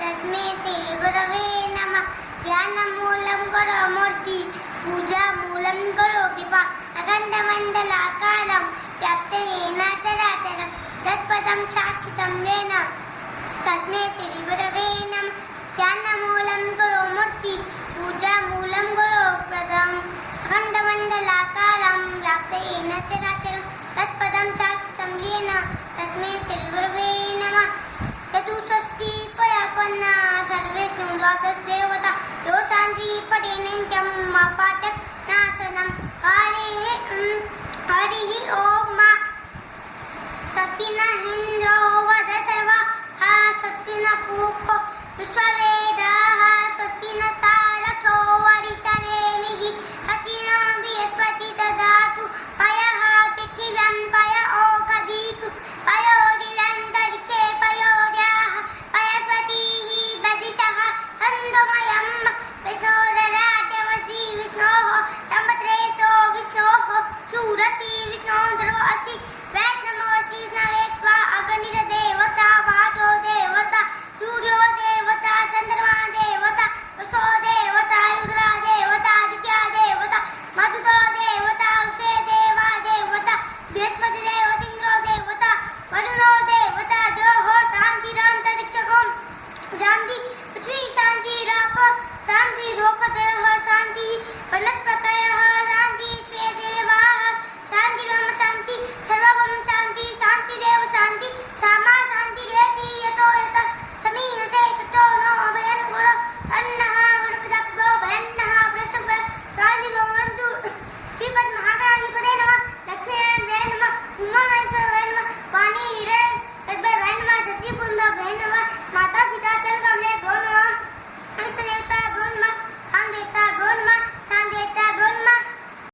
तस्मै श्रीगुरवे नमः। ध्यानमूलं करो मूर्ति पूजामूलं करो कृपा अखण्डमण्डलाकारं व्याप्तेन चराचरं तत्पदं साक्षितं येन तस्मै श्रीगुरवे नमः। ध्यानमूलं करो मूर्ति पूजामूलं करो प्रदम् अखण्डमण्डलाकारं व्याप्तेन चराचरं तत्पदं साक्षितं येन तस्मै श्रीगुरवे नमः। चतुष्षष्टि पयापन्ना सर्वेष्णु द्वादश देवता दोषान्ति पटे नित्यं पाठक नाशनं हरिः ॐ मा स्वस्ति न इन्द्रो वद सर्वा स्वस्ति न पूको विश्ववेदाः स्वस्ति न